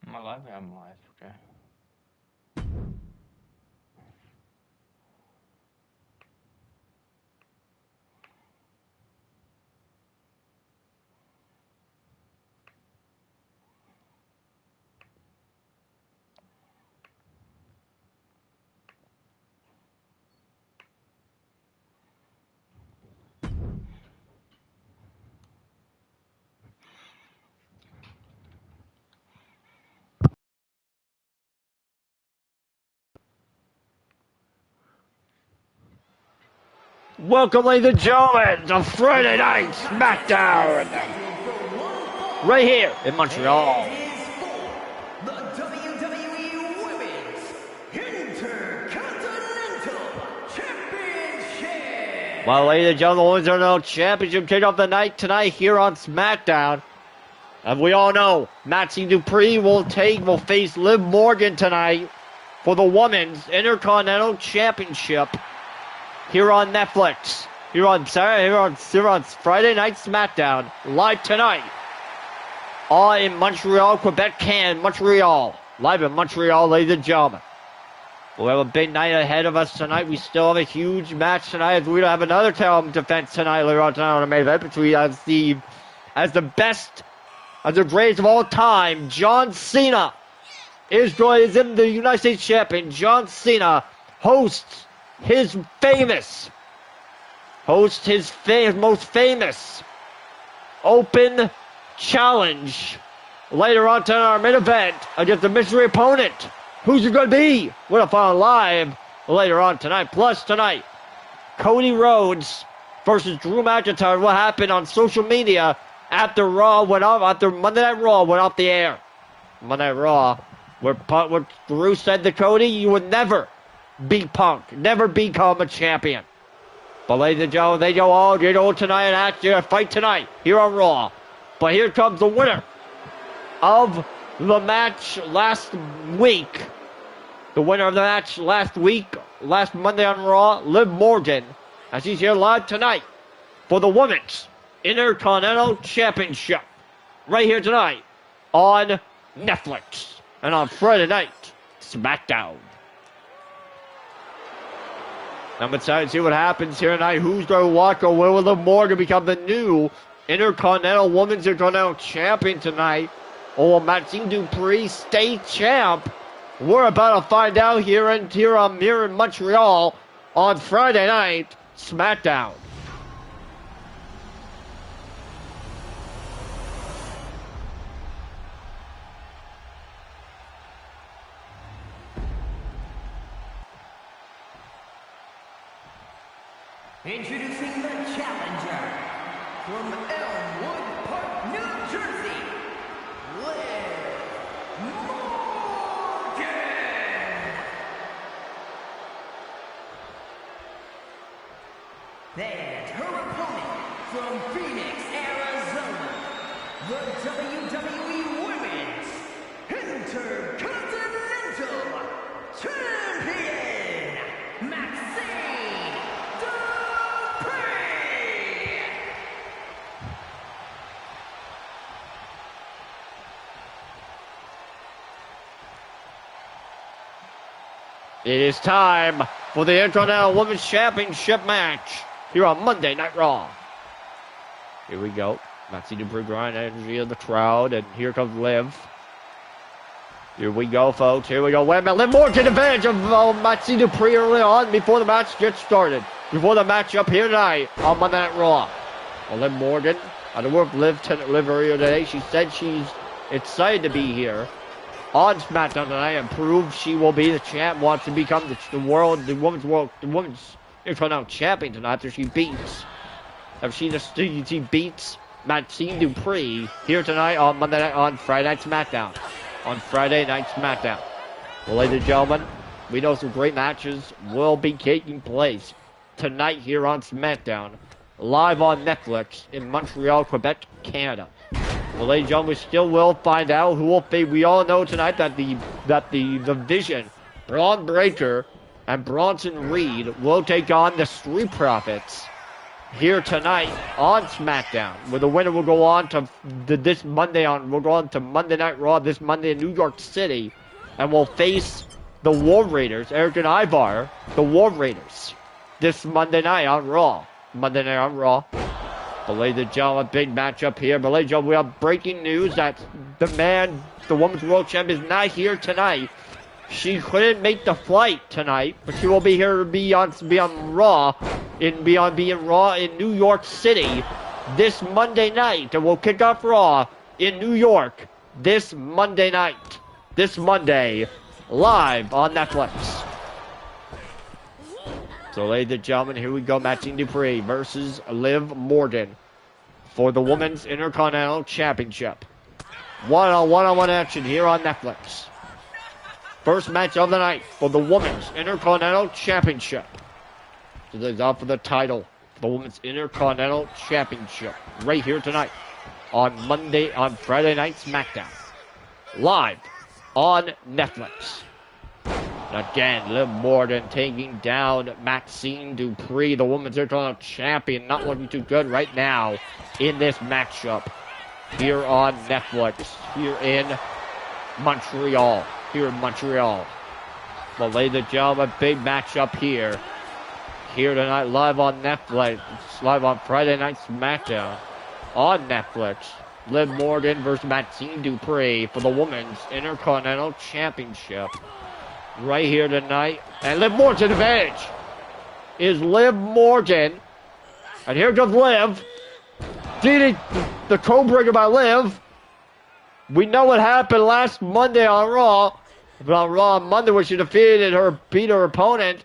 Am I live? I'm live, okay. Welcome, ladies and gentlemen, to Friday Night SmackDown. Right here in Montreal. The WWE Women's Intercontinental Championship. Well, ladies and gentlemen, the Women's Intercontinental Championship kick off the night tonight here on SmackDown. And we all know Maxine Dupree will face Liv Morgan tonight for the Women's Intercontinental Championship. Here on Netflix, here on Friday Night SmackDown, live tonight, all in Montreal, Quebec, Canada, Montreal, live in Montreal, ladies and gentlemen. We'll have a big night ahead of us tonight. We still have a huge match tonight, as we have another title defense tonight later on tonight on the main event between as the greatest of all time, John Cena is in the United States champion. John Cena hosts his most famous open challenge later on tonight, our main event against the mystery opponent. Who's it going to be? We're going to find out live later on tonight. Plus tonight, Cody Rhodes versus Drew McIntyre. What happened on social media after Monday Night Raw went off the air. Monday Night Raw, where Drew said to Cody, "You would never beat Punk, never become a champion." But ladies and gentlemen, they go all tonight and actually a fight tonight here on Raw. But here comes the winner of the match last week. The winner of the match last Monday on Raw, Liv Morgan, as she's here live tonight for the Women's Intercontinental Championship. Right here tonight on Netflix and on Friday Night SmackDown. I'm excited to see what happens here tonight. Who's going to walk away with Liv Morgan become the new Intercontinental Women's Intercontinental Champion tonight? Or will Maxine Dupree stay champ? We're about to find out here in Montreal on Friday Night SmackDown. Introducing the challenger from Elmwood Park, New Jersey, Liv Morgan. And her opponent from Phoenix, Arizona, the WWE Women's Intercontinental Champion, Maxine Dupree. It is time for the Intercontinental Women's Championship match here on Monday Night Raw. Here we go. Maxine Dupree grind energy of the crowd, and here comes Liv. Here we go, folks. Here we go. Wait a minute. Liv Morgan advantage of Maxine Dupree early on before the match gets started. Before the match up here tonight on Monday Night Raw. Well, Liv Morgan, on the work Liv earlier today, she said she's excited to be here on SmackDown tonight and prove she will be the champ, wants to become the women's Intercontinental Champion tonight after she beats Maxine Dupree here tonight on Friday Night SmackDown. On Friday Night SmackDown. Well, ladies and gentlemen, we know some great matches will be taking place tonight here on SmackDown, live on Netflix in Montreal, Quebec, Canada. Well, ladies and gentlemen, we still will find out who will be. We all know tonight that the Vision, Braun Breaker, and Bronson Reed will take on the Street Profits here tonight on SmackDown, where the winner will go on to this Monday we'll go on to Monday Night Raw this Monday in New York City, and will face the War Raiders, Eric and Ivar, the War Raiders, this Monday night on Raw. Monday night on Raw. But ladies and gentlemen, big matchup here. But ladies and gentlemen, we have breaking news that the Women's World Champion is not here tonight. She couldn't make the flight tonight, but she will be here to be on Raw, being Raw in New York City this Monday night, and we'll kick off Raw in New York this Monday night, this Monday, live on Netflix. So, ladies and gentlemen, here we go. Maxine Dupree versus Liv Morgan for the Women's Intercontinental Championship. One-on-one action here on Netflix. First match of the night for the Women's Intercontinental Championship. So they're out for the title, the Women's Intercontinental Championship, right here tonight on Friday Night SmackDown, live on Netflix. And again, Liv Morgan taking down Maxine Dupree, the Women's Intercontinental Champion, not looking too good right now in this matchup here on Netflix, here in Montreal. Well, ladies and gentlemen, big matchup here tonight, live on Netflix, live on Friday Night SmackDown on Netflix. Liv Morgan versus Maxine Dupree for the Women's Intercontinental Championship right here tonight. And Liv Morgan's advantage is Liv Morgan. And here comes Liv. The co-breaker by Liv. We know what happened last Monday on Raw. But on Raw on Monday when she beat her opponent.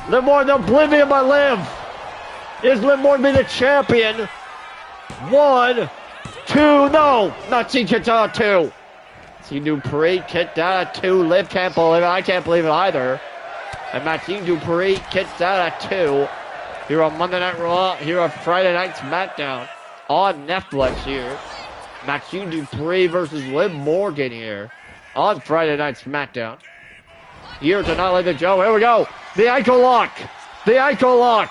Liv Morgan oblivion by Liv. Is Liv Morgan be the champion? 1, 2, no! Maxine kicked out at 2. See Dupree kicked out at 2. Liv can't believe it. I can't believe it either. And Maxine Dupree kicked out at 2. Here on Monday Night Raw. Here on Friday Night SmackDown. On Netflix here. Maxine Dupree versus Liv Morgan here on Friday Night SmackDown. Here tonight, ladies and gentlemen. Here we go. The ankle lock. The ankle lock.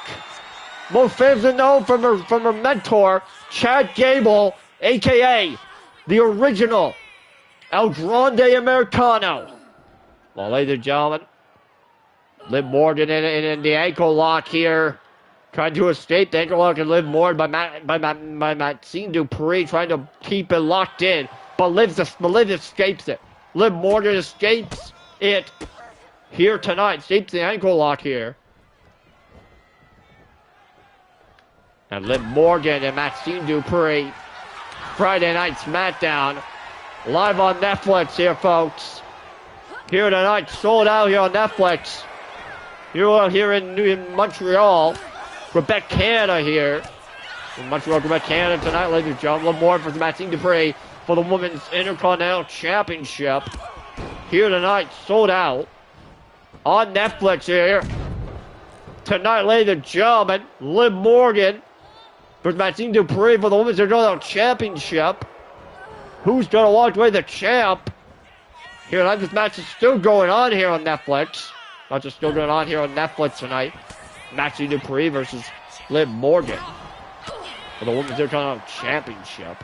Most famously known from her mentor, Chad Gable, a.k.a. the original El Grande Americano. Well, ladies and gentlemen, Liv Morgan in the ankle lock here. Trying to escape the ankle lock and Liv Morgan by Maxine Dupree trying to keep it locked in. But Liv escapes it. Liv Morgan escapes it here tonight. Escapes the ankle lock here. And Liv Morgan and Maxine Dupree. Friday Night SmackDown. Live on Netflix here, folks. Here tonight, sold out here on Netflix. Here in Montreal. Quebec, Canada here. In Montreal, Quebec, Canada tonight, ladies and gentlemen. Liv Morgan versus Maxine Dupree for the Women's Intercontinental Championship. Here tonight, sold out. On Netflix here. Tonight, ladies and gentlemen, Liv Morgan versus Maxine Dupree for the Women's Intercontinental Championship. Who's going to walk away the champ? Here tonight, this match is still going on here on Netflix. Match is still going on here on Netflix tonight. Maxine Dupree versus Liv Morgan for the Women's Intercontinental Championship.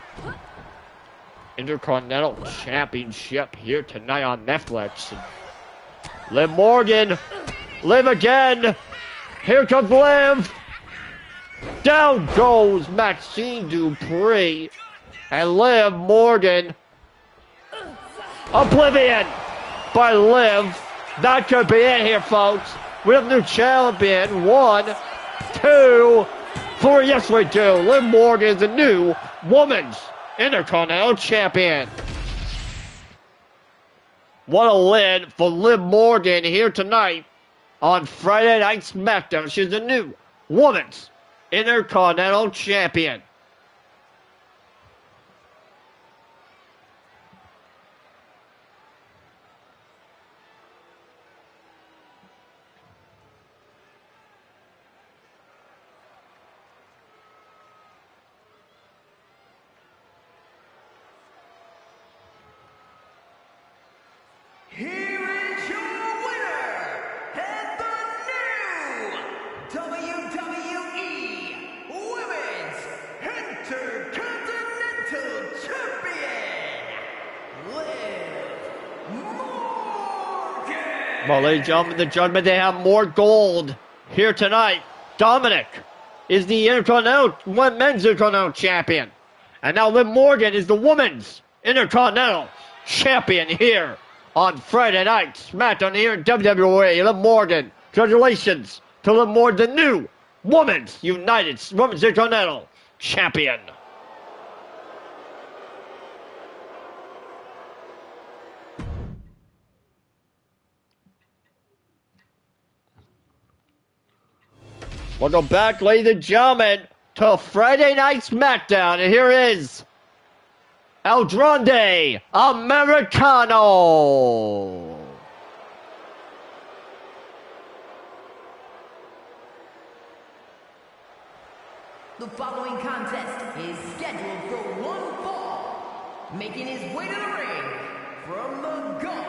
Intercontinental Championship here tonight on Netflix. Liv Morgan. Liv again. Here comes Liv. Down goes Maxine Dupree. And Liv Morgan. Oblivion by Liv. That could be it here, folks. We have a new champion. 1, 2, 3. Yes, we do. Liv Morgan is the new Women's Intercontinental Champion. What a win for Liv Morgan here tonight on Friday Night SmackDown. She's the new Women's Intercontinental Champion. Here is your winner, and the new WWE Well, ladies and gentlemen, the Judgment Day have more gold here tonight. Dominic is the men's Intercontinental Champion. And now Liv Morgan is the women's Intercontinental Champion here on Friday night. SmackDown here in WWE. Liv Morgan, congratulations to Liv Morgan, the new Women's Intercontinental Champion. Welcome back, ladies and gentlemen, to Friday Night SmackDown. And here is El Grande Americano. The following contest is scheduled for one fall. Making his way to the ring from the Gulf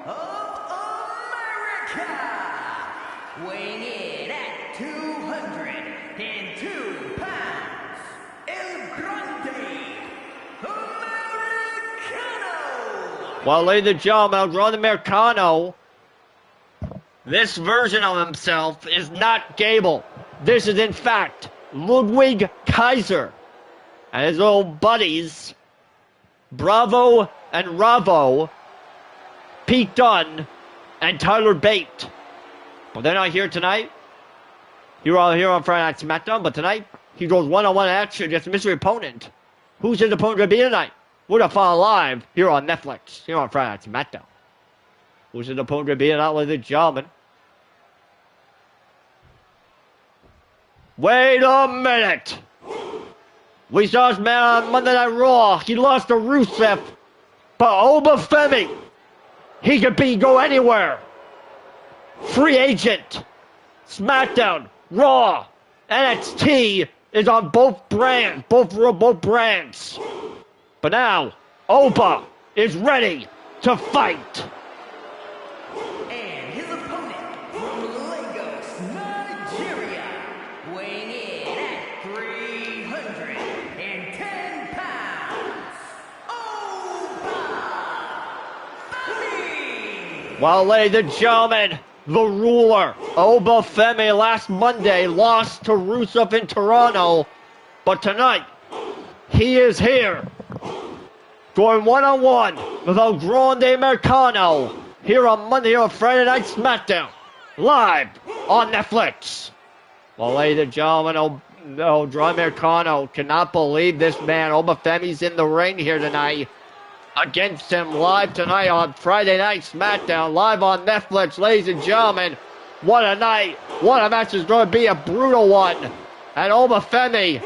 of America. Weighing in at 202 pounds, El Grande Americano. Well, ladies and gentlemen, El Grande Americano, this version of himself is not Gable. This is, in fact, Ludwig Kaiser and his little buddies, Bravo and Ravo, Pete Dunne, and Tyler Bate. But they're not here tonight. You're all here on Friday Night SmackDown, but tonight he goes one-on-one action against a mystery opponent. Who's his opponent going to be tonight? We're going to follow live here on Netflix, here on Friday Night SmackDown. Who's his opponent going to be tonight, ladies and gentlemen? Wait a minute! We saw this man on Monday Night Raw. He lost to Rusev. But Obafemi, he could go anywhere. Free agent. SmackDown, Raw, NXT is on both brands. Both brands. But now, Oba is ready to fight. And his opponent from Lagos, Nigeria, weighing in at 310 pounds, Obafemi. Well, ladies and gentlemen, the ruler, Obafemi, last Monday lost to Rusev in Toronto. But tonight, he is here, going one-on-one with El Grande Americano here on Monday on Friday Night SmackDown, live on Netflix. Well, ladies and gentlemen, El Grande Americano cannot believe this man, Obafemi's in the ring here tonight against him live tonight on Friday Night SmackDown, live on Netflix. Ladies and gentlemen, what a night. What a match is going to be, a brutal one. And Obafemi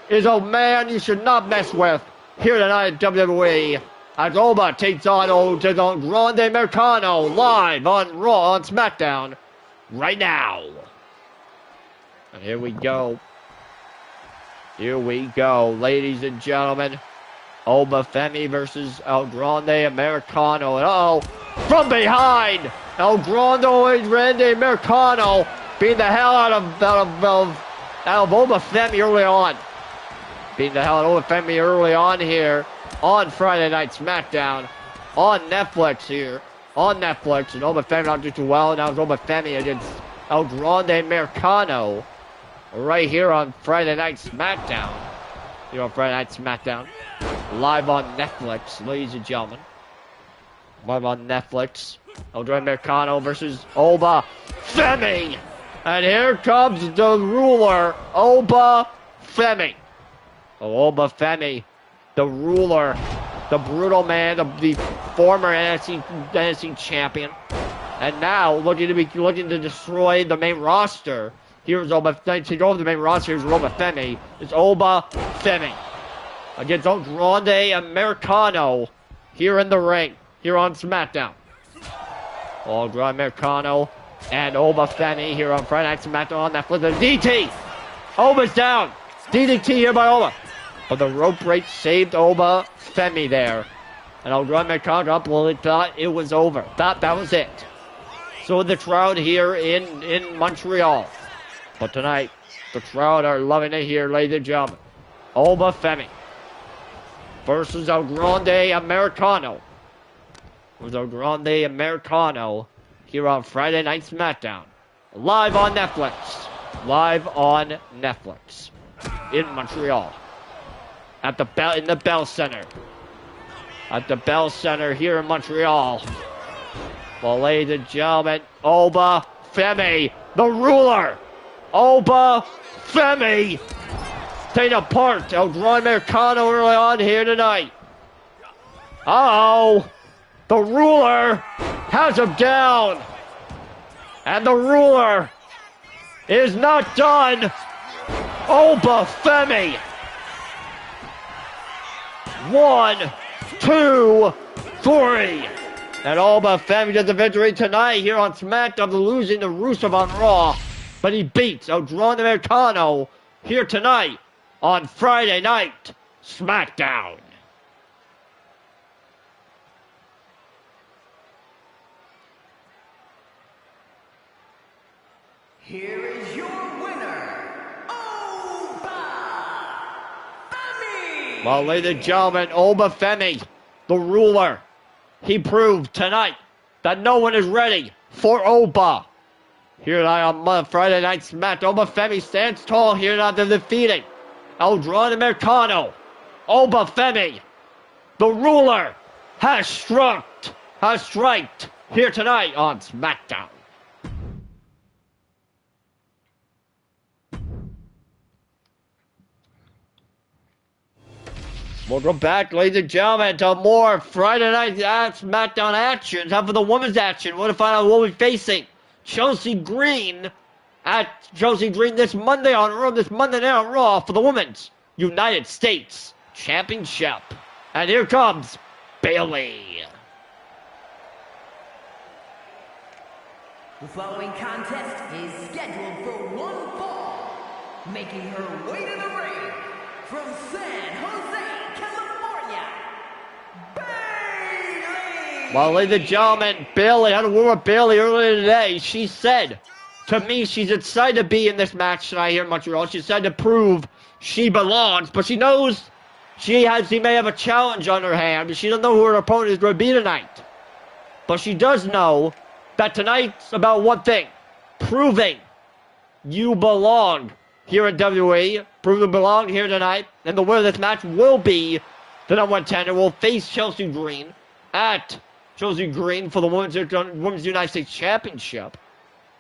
is a man you should not mess with here tonight at WWE. As Oba takes on El Grande Americano live on Raw, on SmackDown, right now. And here we go. Here we go, ladies and gentlemen. Obafemi versus El Grande Americano. And from behind, El Grande Americano beating the hell out of Obafemi early on. Beating the hell out of Obafemi early on here on Friday Night SmackDown on Netflix here. On Netflix. And Obafemi not doing too well. Now it's Obafemi against El Grande Americano right here on Friday Night SmackDown. Here on Friday Night SmackDown. Live on Netflix, ladies and gentlemen. Live on Netflix. El Grande Americano versus Obafemi. And here comes the ruler, Obafemi. Obafemi, the ruler, the brutal man, the former NXT champion. And now looking to destroy the main roster. Here's Obafemi. To go over the main roster, here's Obafemi. It's Obafemi against El Grande Americano here in the ring, here on SmackDown. El Grande Americano and Obafemi here on Friday Night SmackDown on Netflix. The DT! Oba's down! DDT here by Oba. But the rope break saved Obafemi there. And El Grande Americano thought it was over. Thought that was it. So the crowd here in Montreal. But tonight, the crowd are loving it here, ladies and gentlemen. Obafemi versus El Grande Americano. with a Grande Americano here on Friday Night SmackDown. Live on Netflix. Live on Netflix. In Montreal. In the Bell Center. At the Bell Center here in Montreal. Well, ladies and gentlemen, Oba Femi, the ruler. Oba Femi taking apart El Grande Americano early on here tonight. Uh-oh. The ruler has him down. And the ruler is not done. Oba Femi. 1, 2, 3. And Oba Femi gets the victory tonight here on SmackDown, losing to Rusev on Raw. But he beats El Grande Americano here tonight on Friday Night SmackDown. Here is your winner, Oba Femi! Well, ladies and gentlemen, Oba Femi, the ruler, he proved tonight that no one is ready for Oba. Here tonight on Friday Night SmackDown, Oba Femi stands tall here tonight to defeating El Grande Americano. Oba Femi, the ruler, has striked here tonight on SmackDown. Welcome back, ladies and gentlemen, to more Friday Night SmackDown action. Time for the women's action. We're going to find out what we're facing. Chelsea Green this Monday night on Raw for the Women's United States Championship. And here comes Bayley. The following contest is scheduled for one fall, making her way to the ring from San Jose, California, Bayley! Well, ladies and gentlemen, Bayley, I had a word with Bayley earlier today. She said to me she's excited to be in this match tonight here in Montreal. She's excited to prove she belongs, but she knows she may have a challenge on her hand, but she doesn't know who her opponent is going to be tonight. But she does know that tonight's about one thing: proving you belong here in WWE. Prove you belong here tonight. And the winner of this match will be the number 1 contender. Will face Chelsea Green for the Women's United States Championship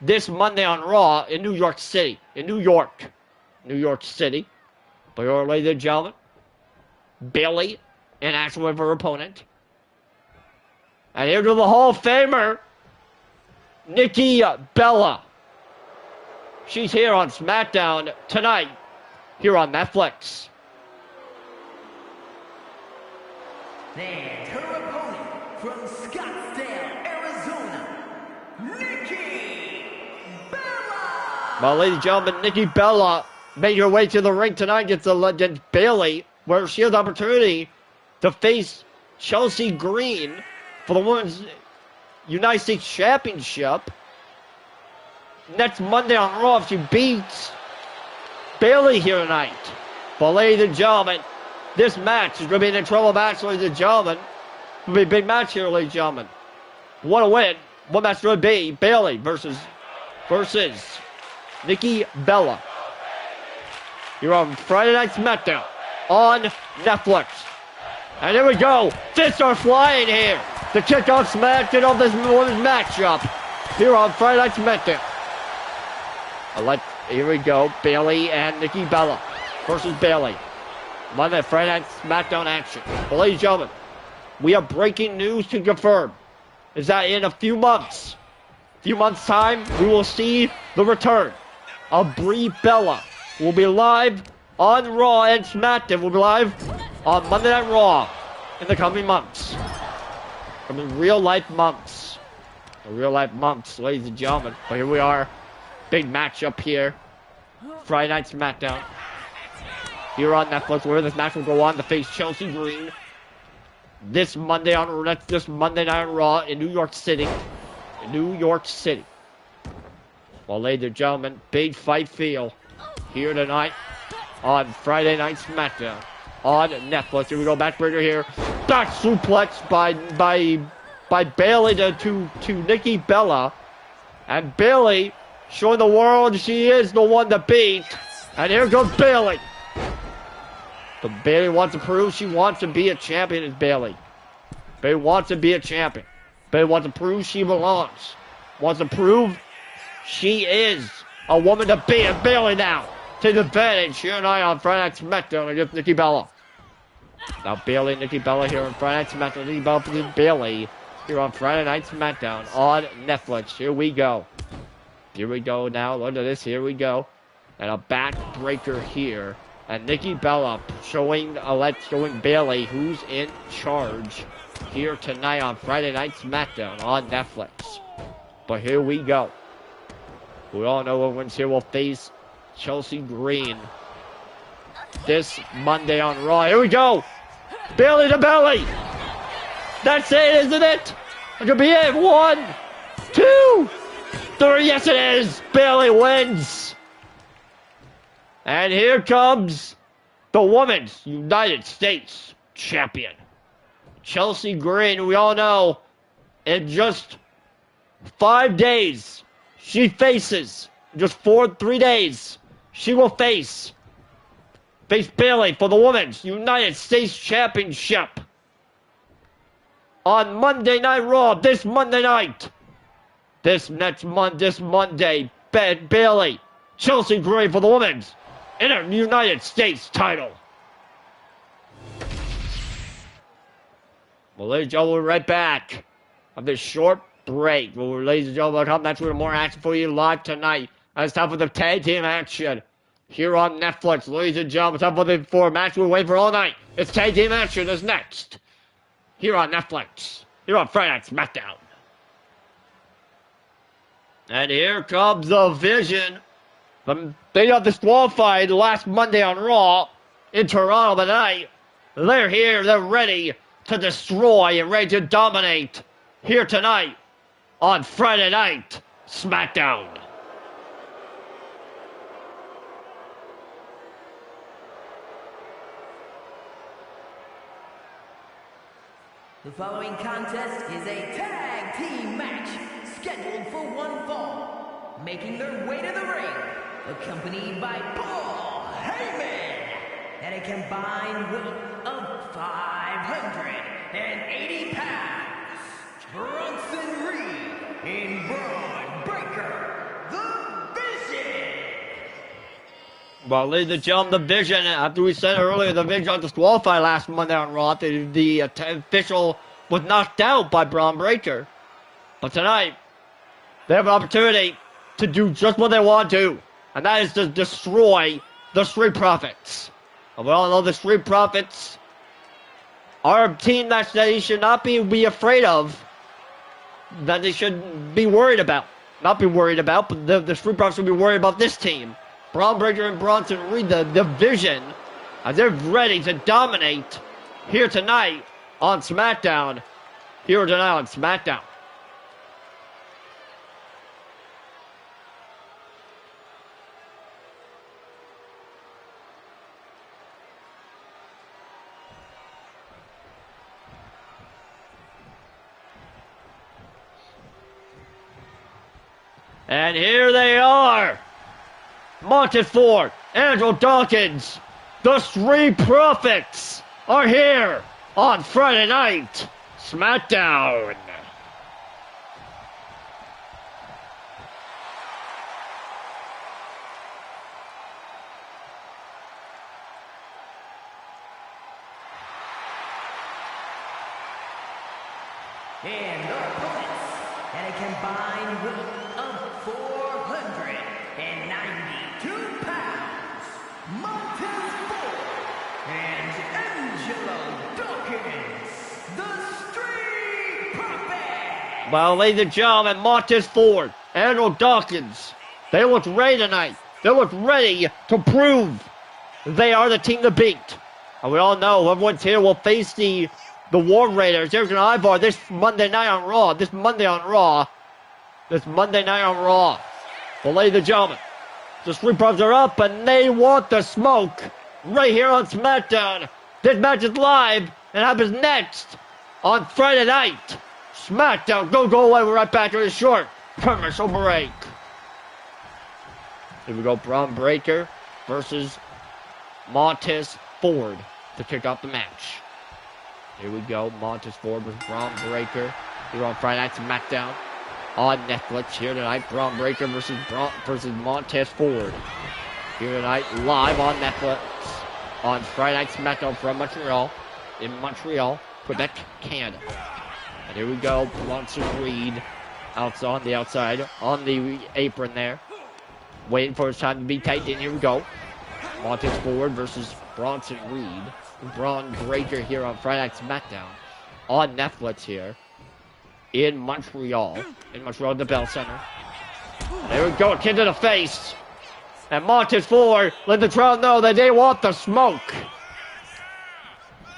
this Monday on Raw in New York City. New York City. But here, ladies and gentlemen, Bayley in action with her opponent. And here to the Hall of Famer, Nikki Bella. She's here on SmackDown tonight, here on Netflix. And her opponent from Scottsdale, Arizona, Nikki Bella! Well, ladies and gentlemen, Nikki Bella made her way to the ring tonight against the legend Bayley, where she has the opportunity to face Chelsea Green for the Women's United States Championship next Monday on Raw if she beats Bayley here tonight. But ladies and gentlemen, this match is going to be an incredible match, ladies and gentlemen. It's going to be a big match here, ladies and gentlemen. What a win. What match will it be? Bayley versus Nikki Bella. You're on Friday Night SmackDown on Netflix. And here we go. Fists are flying here to kick off SmackDown of this women's matchup here on Friday Night SmackDown. Here we go. Bayley and Nikki Bella versus Bayley. Monday, Friday Night SmackDown action. Well, ladies and gentlemen, we have breaking news to confirm. Is that in a few months time, we will see the return of Brie Bella. We'll be live on Raw and SmackDown. We'll be live on Monday Night Raw in the coming months. Real life months, ladies and gentlemen. But here we are. Big matchup here. Friday Night SmackDown. Here on Netflix, where this match will go on to face Chelsea Green this Monday night on Raw in New York City. Well, ladies and gentlemen, big fight feel here tonight on Friday Night SmackDown on Netflix. Here we go, backbreaker here. Back suplex by by Bayley to Nikki Bella. And Bayley showing the world she is the one to beat. And here goes Bayley. But Bayley wants to prove she wants to be a champion as Bayley. Bayley wants to be a champion. Bayley wants to prove she belongs. Wants to prove she is a woman to beat. And Bayley now takes advantage here tonight on Friday Night SmackDown against Nikki Bella. Now Bayley, Nikki Bella here on Friday Night SmackDown. Nikki Bella versus Bayley here on Friday Night SmackDown on Netflix. Here we go. Here we go now. Look at this. Here we go. And a backbreaker here. And Nikki Bella showing Bayley who's in charge here tonight on Friday Night SmackDown on Netflix. But here we go. We all know what wins here will face Chelsea Green this Monday on Raw. Here we go. Bayley to Bayley. That's it, isn't it? It could be it. 1, 2, 3. Yes, it is. Bayley wins. And here comes the Women's United States Champion. Chelsea Green, we all know, in just 5 days, she faces, just 3 days, she will face Bayley for the Women's United States Championship on Monday Night Raw, this Monday night. This Monday, Bayley, Chelsea Green for the Women's United States title. Well, ladies and gentlemen, we're right back on this short break. Well, ladies and gentlemen, welcome back to more action for you live tonight. And it's time for the tag team action here on Netflix. Ladies and gentlemen, it's time for the match we're waiting for all night. It's tag team action is next here on Netflix, here on Friday Night SmackDown. And here comes the Vision. They got disqualified last Monday on Raw in Toronto tonight. They're here, they're ready to destroy and ready to dominate here tonight on Friday Night SmackDown. The following contest is a tag team match scheduled for one fall. Making their way to the ring, accompanied by Paul Heyman, at a combined weight of 580 pounds. Bronson Reed and Braun Breaker, the Vision. Well, ladies and gentlemen, the Vision, after we said earlier, the Vision got disqualified last Monday on Raw. The official was knocked out by Braun Breaker. But tonight, they have an opportunity to do just what they want to, and that is to destroy the Street Profits. And we all know the Street Profits are a team that they should not be afraid of, that they should be worried about. Not be worried about, but the Street Profits should be worried about this team. Braun Breaker and Bronson Reed, the Vision, as they're ready to dominate here tonight on SmackDown. Here tonight on SmackDown. And here they are. Montez Ford, Andrew Dawkins, the Street Profits are here on Friday Night SmackDown. And the opponents at a combined weight of 492 pounds, Montez Ford and Angelo Dawkins, the Street Profits. Well, ladies and gentlemen, Montez Ford, Andrew Dawkins, they look ready tonight. They look ready to prove they are the team to beat. And we all know everyone's here will face the War Raiders. There's an Ivar this Monday night on Raw. This Monday night on Raw. Well, ladies and gentlemen, the Street Profits are up and they want the smoke right here on SmackDown. This match is live and happens next on Friday Night SmackDown, go away. We're right back to the short commercial break. Here we go, Braun Breaker versus Montez Ford to kick off the match. Here we go, Montez Ford versus Braun Breaker. Here on Friday Night SmackDown on Netflix. Here tonight, Braun Breaker versus Montez Ford. Here tonight, live on Netflix on Friday Night SmackDown from Montreal, in Montreal, Quebec, Canada. And here we go, Bronson Reed on the outside, on the apron there, waiting for his time to be taped in. Here we go, Montez Ford versus Bronson Reed. Braun Breaker here on Friday Night SmackDown on Netflix here in Montreal, the Bell Center. There we go, a kick to the face. And Montez Ford let the crowd know that they want the smoke.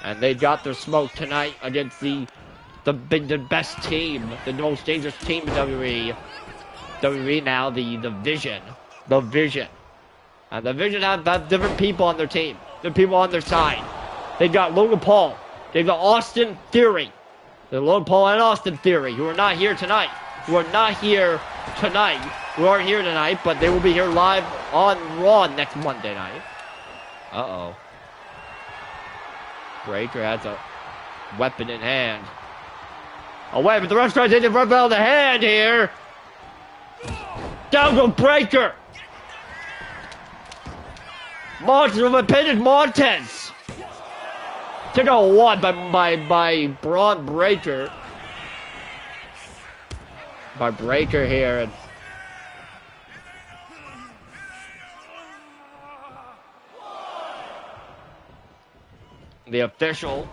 And they got their smoke tonight against the best team, the most dangerous team in WWE. WWE now, the Vision. The Vision. And the Vision have different people on their team. Different people on their side. They've got Logan Paul. They've got Austin Theory. Logan Paul and Austin Theory, who are not here tonight. Who aren't here tonight, but they will be here live on Raw next Monday night. Uh-oh. Breaker has a weapon in hand. Oh, wait, but the ref's trying to take the weapon out of the hand here. Down goes Breaker. Montez with a pin is Montez. Took out one by Braun Breaker. By Breaker here. And the official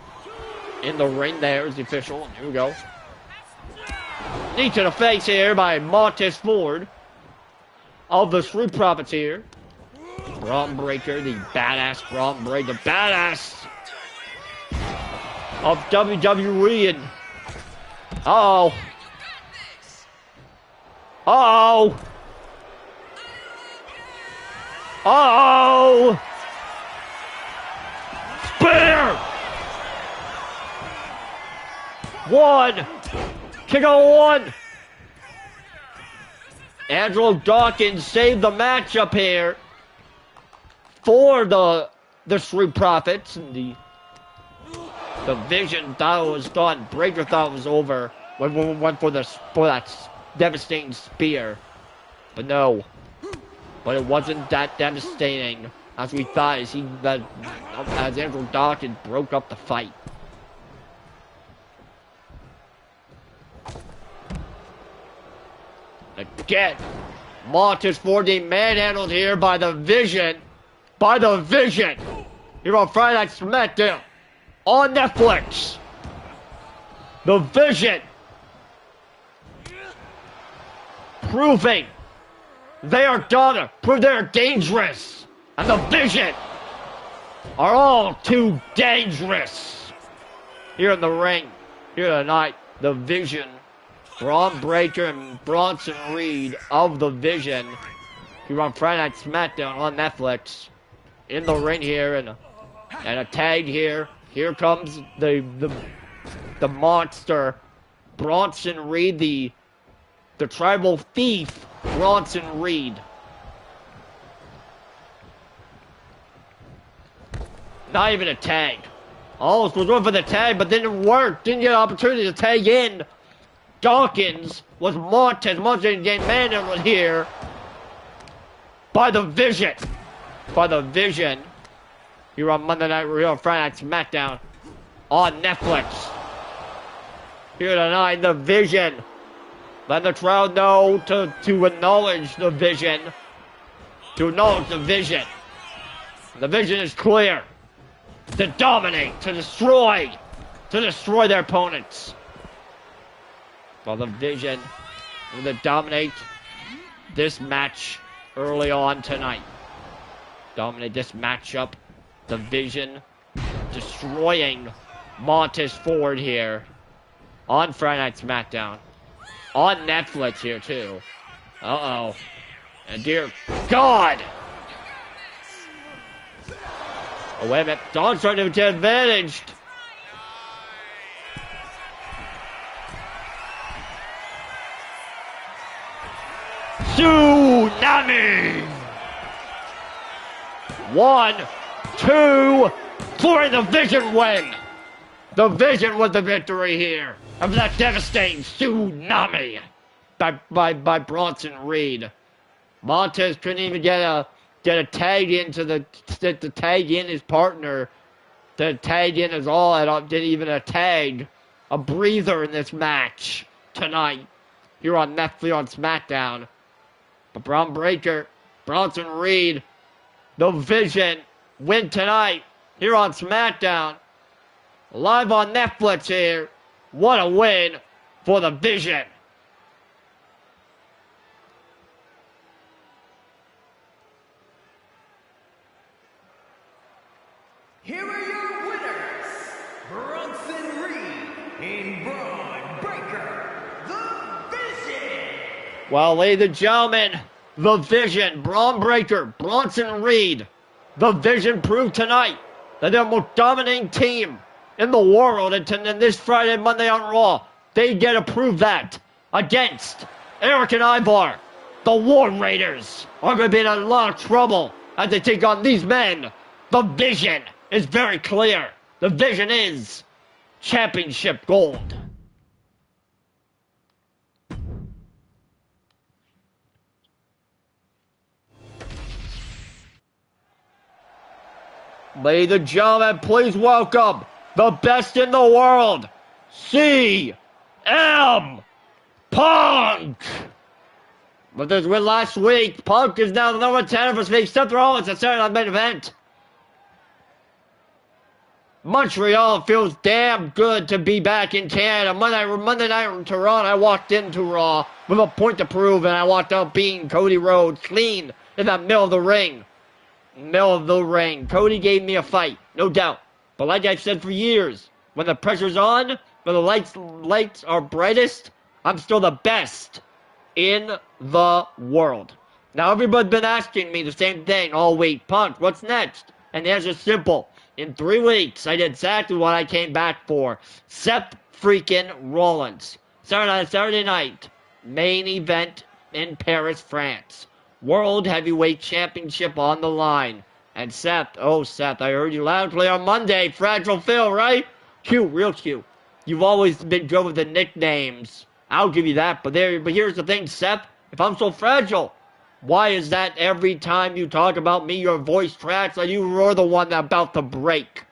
in the ring there is the official. Here we go. Knee to the face here by Montez Ford of the Street Profits here. Braun Breaker, the badass Braun Breaker, the badass of WWE. And uh-oh. Spear! One! Kick on one! Angelo Dawkins saved the matchup here for the Street Profits. And the Vision thought it was done. Breaker thought it was over when we went for that devastating spear. But no. But it wasn't that devastating as we thought as Angelo Dawkins broke up the fight. Again, Montez Ford being manhandled here by the Vision. Here on Friday Night SmackDown on Netflix. The Vision proving they are gonna prove they're dangerous. And the Vision are all too dangerous. Here in the ring, here tonight, the Vision, Braun Breaker and Bronson Reed of the Vision. Here on Friday Night SmackDown on Netflix. In the ring here and a tag here. Here comes the monster, Bronson Reed, the tribal thief, Bronson Reed. Not even a tag. Almost was going for the tag, but didn't work. Didn't get an opportunity to tag in. Dawkins was Montez getting manhandled here by the Vision. Here on Monday Night Raw, Friday Night SmackDown on Netflix. Here tonight, the Vision. Let the crowd know to acknowledge the Vision. To acknowledge the Vision. The Vision is clear. To dominate, to destroy their opponents. While the Vision will dominate this match early on tonight. Dominate this matchup. The Vision destroying Montez Ford here on Friday Night SmackDown. On Netflix here too. Uh-oh. And dear God! Oh, wait a minute. Dawn's trying to get advantaged. Tsunami! 1, 2, 3, the Vision win! The Vision was the victory here of that devastating tsunami by Bronson Reed. Montez couldn't even get a tag into the tag in his partner. The tag in is all. I didn't even a tag, a breather in this match tonight here on Netflix on SmackDown. But Bronson Reed, the Vision win tonight here on SmackDown. Live on Netflix here. What a win for the Vision. Here are your winners, Bronson Reed and Braun Breaker, the Vision. Well, ladies and gentlemen, the Vision, Braun Breaker, Bronson Reed, the Vision proved tonight that they're the most dominating team in the world, and this Friday and Monday on Raw, they get to prove that against Eric and Ivar. The War Raiders are going to be in a lot of trouble as they take on these men. The Vision is very clear. The Vision is championship gold. Ladies and gentlemen, please welcome the best in the world, CM Punk. But this win last week, Punk is now the number 10 of his week. Seth Rollins at Saturday Night Main Event. Montreal feels damn good to be back in Canada. Monday night in Toronto, I walked into Raw with a point to prove, and I walked out beating Cody Rhodes clean in the middle of the ring. Cody gave me a fight, no doubt. But like I've said for years, when the pressure's on, when the lights are brightest, I'm still the best in the world. Now everybody's been asking me the same thing all week. Punk, what's next? And the answer's simple. In 3 weeks, I did exactly what I came back for. Seth freaking Rollins. Saturday night, main event in Paris, France. World Heavyweight Championship on the line. And Seth, I heard you loud and clear on Monday. Fragile Phil, right? Cute, real cute. You've always been good with the nicknames. I'll give you that. But here's the thing, Seth. If I'm so fragile, why is that every time you talk about me, your voice cracks like you were the one that's about to break?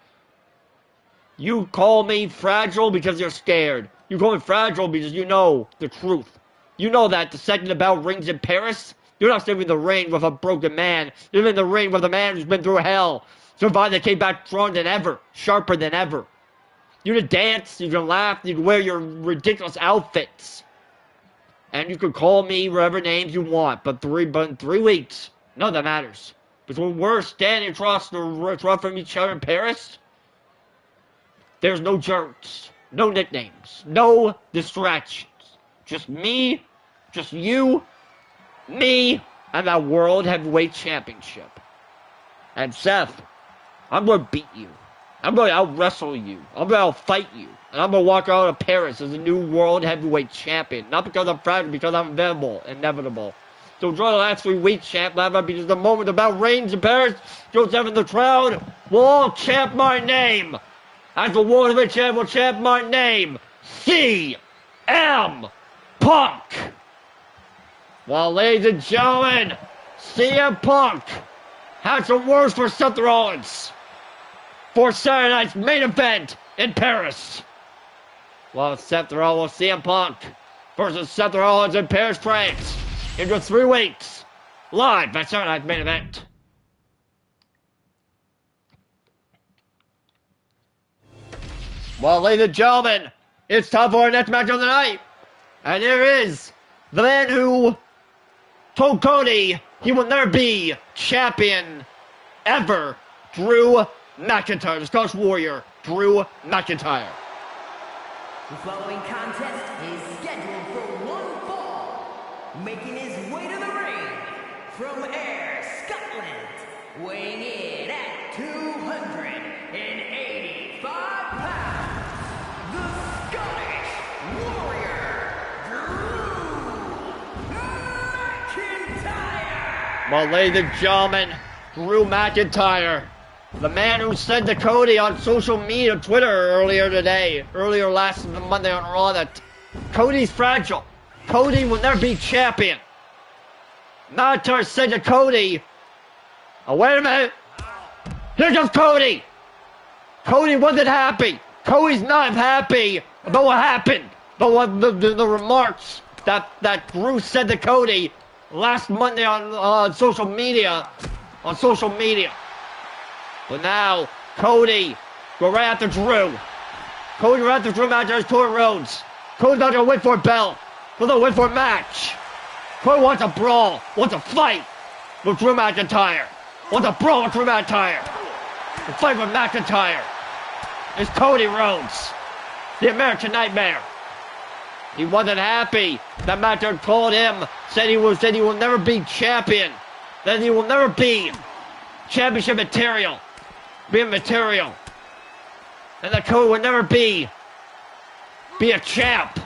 You call me fragile because you're scared. You call me fragile because you know the truth. You know that the second the bell rings in Paris, you're not still in the ring with a broken man. You're in the ring with a man who's been through hell. Survived and came back stronger than ever. Sharper than ever. You can dance, you can laugh, you can wear your ridiculous outfits. And you can call me whatever names you want. But in 3 weeks, none of that matters. Because when we're standing across from each other in Paris, there's no jerks, no nicknames, no distractions. Just me, just you, me, and that World Heavyweight Championship. And Seth, I'm going to beat you. I'm going to out-wrestle you. I'm going to out-fight you. And I'm going to walk out of Paris as a new World Heavyweight Champion. Not because I'm fragile, because I'm inevitable. So enjoy the last 3 weeks, champ. Because the moment about reigns in Paris, Joseph in the crowd will all chant my name. As the World Heavyweight Champion will chant my name. CM Punk. Well, ladies and gentlemen, CM Punk had some words for Seth Rollins for Saturday night's main event in Paris. Well, CM Punk versus Seth Rollins in Paris, France, in just 3 weeks, live at Saturday night's main event. Well, ladies and gentlemen, it's time for our next match of the night. And here is the man who told Cody he will never be champion ever, Drew McIntyre, the Scottish Warrior, Drew McIntyre. The following contest is scheduled for one fall. Making his way to the ring from Ayr, Scotland, weighing in at 285 pounds, the Scottish Warrior, Drew McIntyre. Well, ladies and gentlemen, Drew McIntyre, the man who said to Cody on social media, Twitter earlier last Monday on Raw, that Cody's fragile. Cody will never be champion. McIntyre said to Cody, oh, wait a minute. Here comes Cody. Cody wasn't happy. Cody's not happy about what happened. But what the remarks that Drew said to Cody last Monday on social media. But now, Cody go right after Drew. Cody right after Drew McIntyre's Cody Rhodes. Cody's not going to wait for a belt. He's going to wait for a match. Cody wants a brawl, wants a fight with Drew McIntyre. Wants a brawl with Drew McIntyre. The fight with McIntyre is Cody Rhodes, the American Nightmare. He wasn't happy that McIntyre called him, said he will never be champion, that he will never be championship material, and that Cody will never be a champ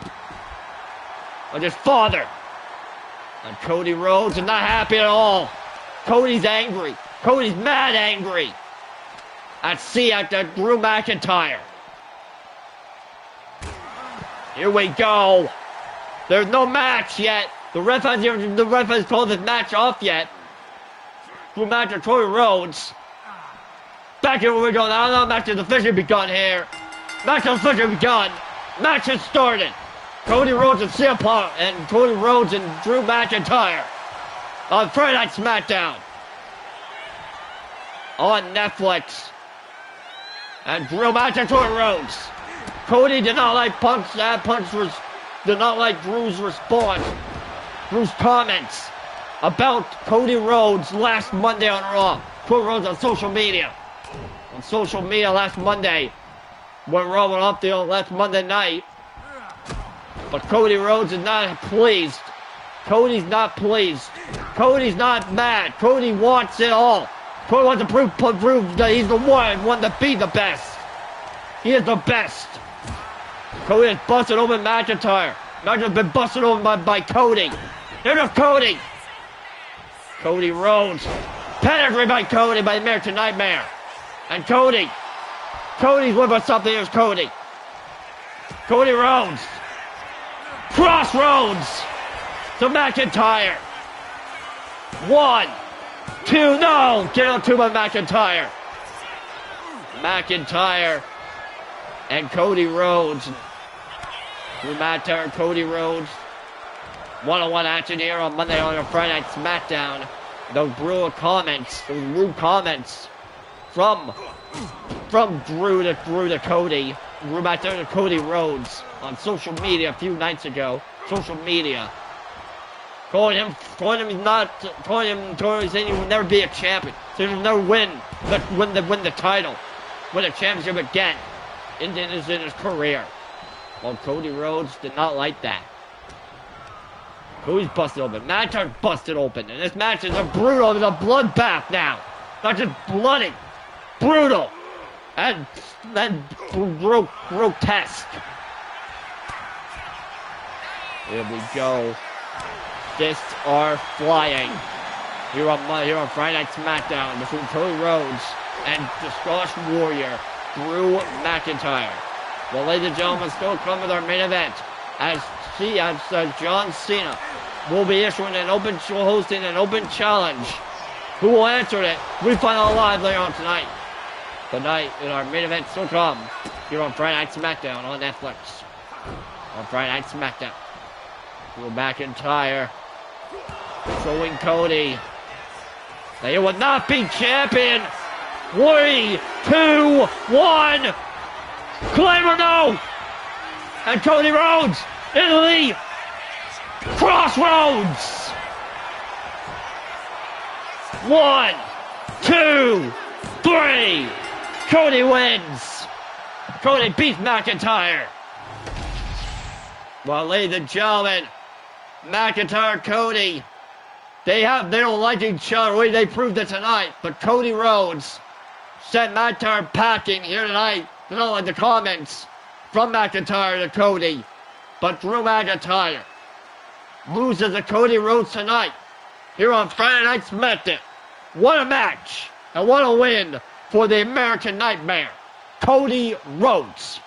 like his father. And Cody Rhodes is not happy at all. Cody's angry. Cody's mad angry at Drew McIntyre. Here we go. There's no match yet. The ref has called this match off yet. Drew McIntyre, Cody Rhodes. Back here we go. Now the match has officially begun here. Match has officially begun. Match has started. Cody Rhodes and CM Punk and Cody Rhodes and Drew McIntyre on Friday Night SmackDown on Netflix. And Drew McIntyre, Cody Rhodes. Cody did not like did not like Drew's response, Drew's comments about Cody Rhodes last Monday on Raw. Cody Rhodes on social media. On social media last Monday, when Raw went off the last Monday night. But Cody Rhodes is not pleased. Cody's not pleased. Cody's not mad. Cody wants it all. Cody wants to prove that he's the one to be the best. He is the best. Cody has busted open McIntyre. McIntyre's been busted open by Cody. Here's Cody. Cody Rhodes. Pedigree by Cody, by the American Nightmare. And Cody's looking for something. Here's Cody. Cody Rhodes. Crossroads to McIntyre. 1, 2, no! Get on two by McIntyre. McIntyre and Cody Rhodes. Drew McIntyre and Cody Rhodes. One-on-one action here on Monday on Friday Night SmackDown. Those rude comments from Drew to Cody. Drew McIntyre to Cody Rhodes on social media a few nights ago. Social media. Calling him saying he will never be a champion. So he will never win the title. Win a championship again in his career. Well, Cody Rhodes did not like that. Cody's busted open. McIntyre busted open. And this match is a bloodbath now. Not just bloody. Brutal. And grotesque. Here we go. Fists are flying. Here on Friday Night SmackDown between Cody Rhodes and the Scottish Warrior, Drew McIntyre. Well, ladies and gentlemen, still come with our main event as John Cena will be hosting an open challenge. Who will answer it? We find out live later on tonight. Tonight, in our main event still come here on Friday Night SmackDown on Netflix. On Friday Night SmackDown. Drew McIntyre showing Cody that he will not be champion. 3, 2, 1. Claim or no. And Cody Rhodes in the lead. Crossroads. 1, 2, 3. Cody wins. Cody beats McIntyre. Well, ladies and gentlemen, McIntyre and Cody, they don't like each other. They proved it tonight. But Cody Rhodes sent McIntyre packing here tonight. They don't like the comments from McIntyre to Cody. But Drew McIntyre loses to Cody Rhodes tonight. here on Friday Night SmackDown. What a match and what a win for the American Nightmare, Cody Rhodes.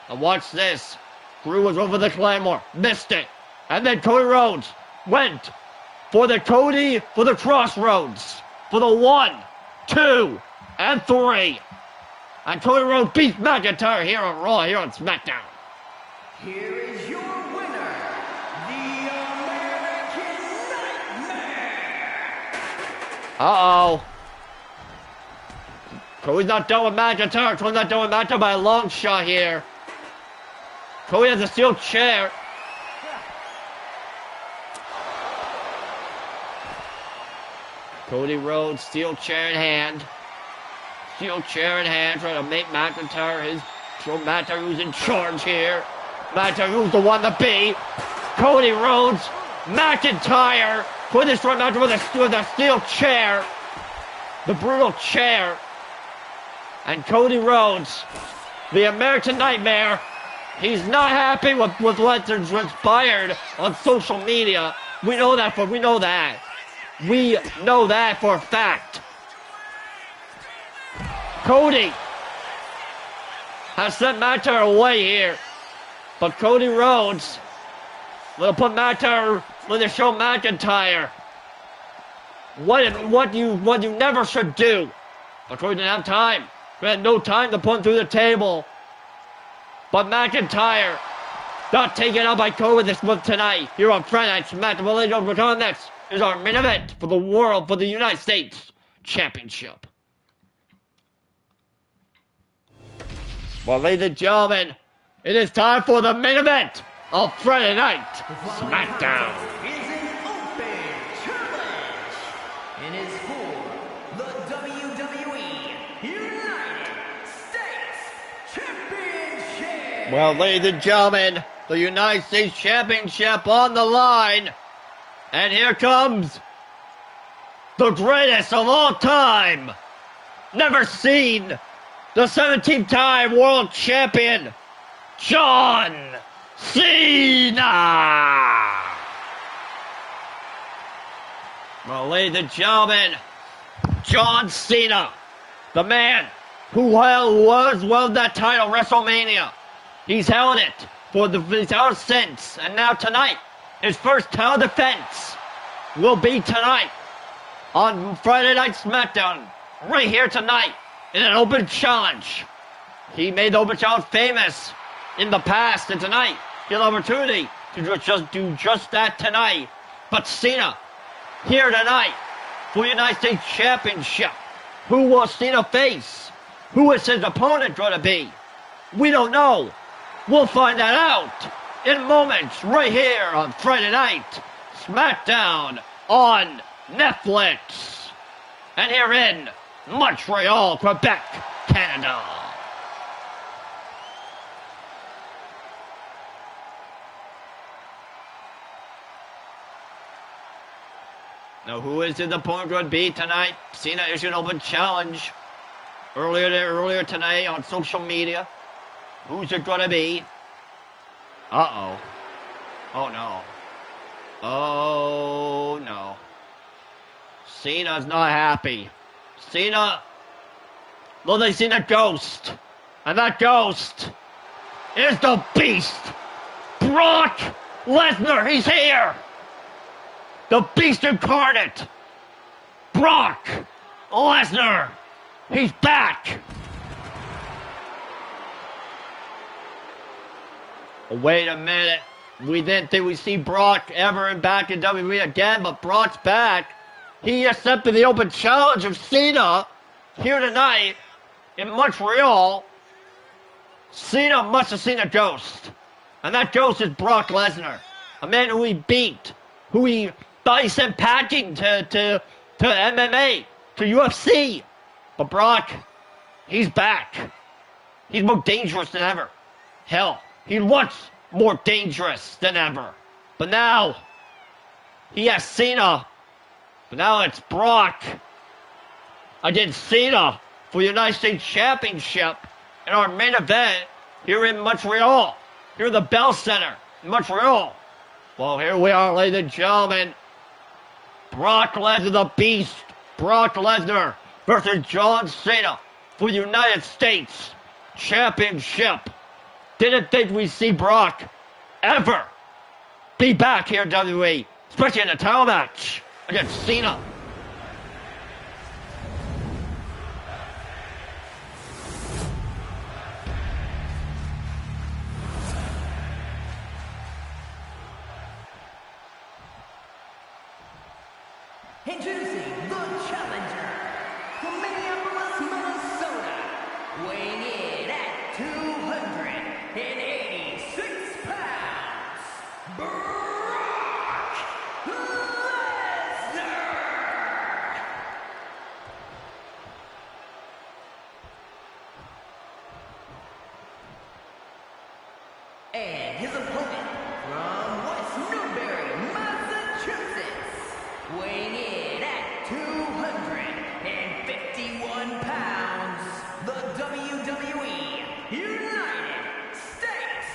And watch this. Drew was over the Claymore, missed it. And then Cody Rhodes went for the Crossroads, for the 1, 2, and 3. And Cody Rhodes beats McIntyre here on Raw, here on SmackDown. Here is your winner, the American Nightmare. Uh-oh. Cody's not done with McIntyre. Cody's not done with McIntyre by a long shot here. Cody has a steel chair. Cody Rhodes, steel chair in hand. Steel chair in hand, trying to make McIntyre show McIntyre who's in charge here. McIntyre who's the one to be. Cody Rhodes, McIntyre, put this right McIntyre with a steel chair. The brutal chair. And Cody Rhodes, the American Nightmare, he's not happy with what's transpired on social media. We know that for a fact. Cody has sent McIntyre away here. But Cody Rhodes will put McIntyre, will show McIntyre what you never should do. But Cody didn't have time. We had no time to put him through the table. But McIntyre not taken out by Cody this month tonight. Here on Friday Night SmackDown. Well, ladies and gentlemen, coming next is our main event for the United States Championship. Well, ladies and gentlemen, it is time for the main event of Friday Night SmackDown. Is an open challenge and is for the WWE United States Championship. Well, ladies and gentlemen, the United States Championship on the line. And here comes the greatest of all time. Never seen. The 17th time world champion, John Cena. Well, ladies and gentlemen, John Cena, the man who won that title WrestleMania. He's held it since, and now tonight, his first title defense will be tonight on Friday Night SmackDown, right here tonight. In an open challenge. He made the open challenge famous in the past, and tonight he has an opportunity to just do just that tonight. But Cena, here tonight for the United States Championship. Who will Cena face? Who is his opponent going to be? We don't know. We'll find that out in moments right here on Friday Night SmackDown on Netflix. And here in Montreal, Quebec, Canada. Now, who is his opponent going to be tonight? Cena issued an open challenge earlier tonight on social media. Who's it going to be? Uh-oh. Oh, no. Oh, no. Cena's not happy. Cena, well, they've seen a ghost, and that ghost is the Beast, Brock Lesnar. He's here, the Beast incarnate, Brock Lesnar. He's back. Wait a minute, we didn't think we'd see Brock ever back in WWE again, but Brock's back. He accepted the open challenge of Cena here tonight in Montreal. Cena must have seen a ghost. And that ghost is Brock Lesnar. A man who he beat. Who he thought he sent packing to MMA, to UFC. But Brock, he's back. He's more dangerous than ever. Hell, he's once more dangerous than ever. But now, he has Cena. But now it's Brock against Cena for the United States Championship in our main event here in Montreal. Here in the Bell Center in Montreal. Well, here we are, ladies and gentlemen. Brock Lesnar, the Beast. Brock Lesnar versus John Cena for the United States Championship. Didn't think we'd see Brock ever be back here in WWE, especially in a title match against Cena. Introducing the challenger from Minneapolis, Minnesota, weighing in at 286 pounds, Brock Lesnar! And his opponent from West Newbury, Massachusetts, weighing in at 251 pounds, the WWE United States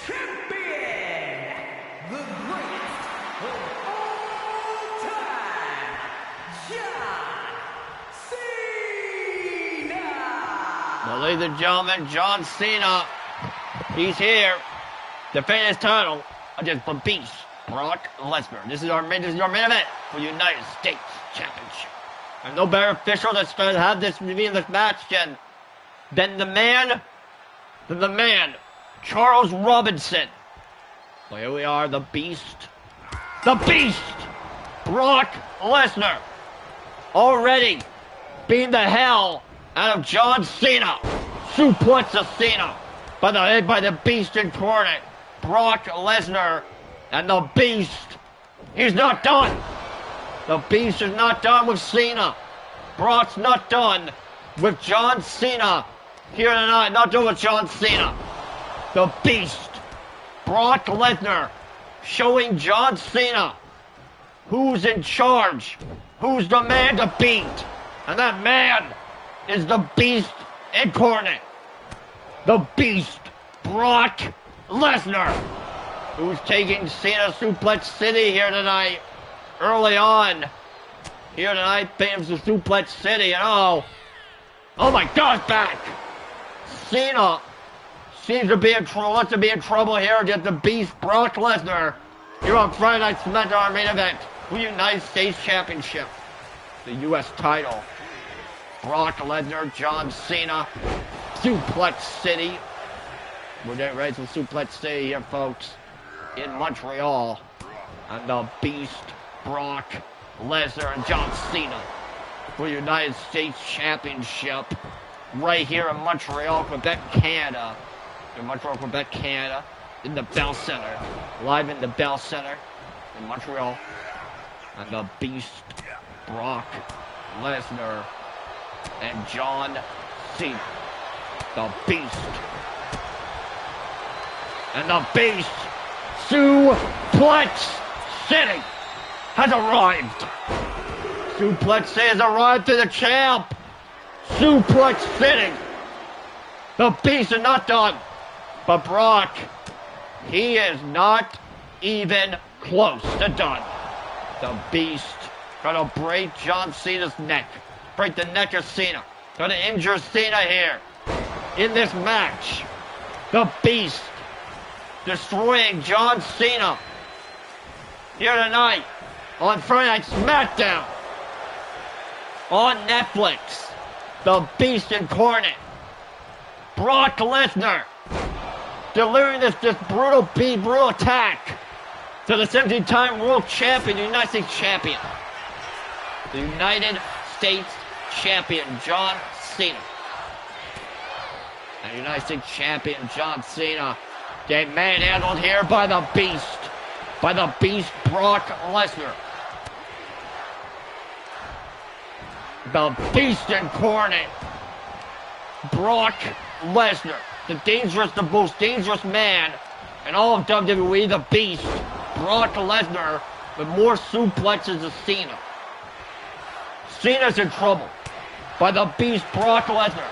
Champion, the greatest of all time, John Cena! Well, ladies and gentlemen, John Cena, he's here, defending his title against the Beast, Brock Lesnar. This is our main event for the United States Championship. And no better official that's going to have this be in this match than the man, Charles Robinson. Well, here we are, the Beast, Brock Lesnar, already beating the hell out of John Cena. Suplex of Cena by the Beast incarnate, Brock Lesnar. And the Beast, he's not done. The Beast is not done with Cena. Brock's not done with John Cena here tonight. Not done with John Cena. The Beast, Brock Lesnar, showing John Cena who's in charge, who's the man to beat. And that man is the Beast incarnate. The Beast, Brock Lesnar, who's taking Cena Suplex City here tonight. Early on, here tonight, being to Suplex City, and oh my God, back! Cena seems to be in trouble. Wants to be in trouble here against the Beast, Brock Lesnar, here on Friday Night SmackDown, our main event for the United States Championship, the U.S. title. Brock Lesnar, John Cena, Suplex City. We're getting ready for Suplex City here, folks, in Montreal. And the Beast, Brock Lesnar, and John Cena for the United States Championship right here in Montreal, Quebec, Canada. In Montreal, Quebec, Canada, in the Bell Center. Live in the Bell Center in Montreal. And the Beast, Brock Lesnar, and John Cena. The Beast. And the Beast, Suplex City, has arrived. Suplex City has arrived to the champ. Suplex City. The Beast is not done. But Brock, he is not even close to done. The Beast gonna break John Cena's neck. Break the neck of Cena. Gonna injure Cena here in this match. The Beast destroying John Cena here tonight on Friday Night SmackDown on Netflix. The Beast incarnate, Brock Lesnar, delivering this brutal attack to the 17-time world champion, the United States champion. The United States champion, John Cena. And United States champion, John Cena, getting manhandled here by the Beast. By the Beast, Brock Lesnar. The Beast incarnate, Brock Lesnar. The most dangerous man in all of WWE, the Beast, Brock Lesnar, with more suplexes than Cena. Cena's in trouble by the Beast, Brock Lesnar.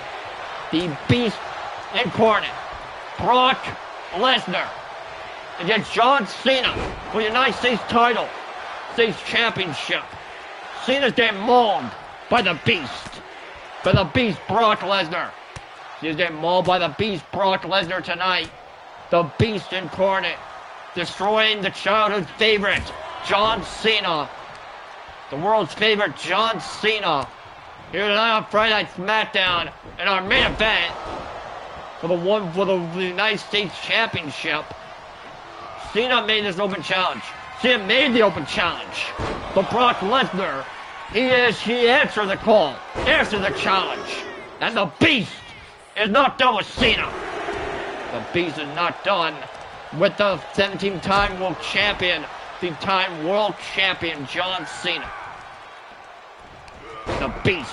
The Beast incarnate, Brock Lesnar, against John Cena for the United States title, States Championship. Cena's getting mauled by the Beast. By the Beast, Brock Lesnar. He's getting mauled by the Beast, Brock Lesnar tonight. The Beast incarnate. Destroying the childhood favorite, John Cena. The world's favorite, John Cena. Here tonight on Friday Night SmackDown in our main event for the United States Championship. Cena made this open challenge. Cena made the open challenge. But Brock Lesnar, he answered the call, answered the challenge. And the Beast is not done with Cena. The Beast is not done with the 17-time world champion, world champion John Cena. The Beast,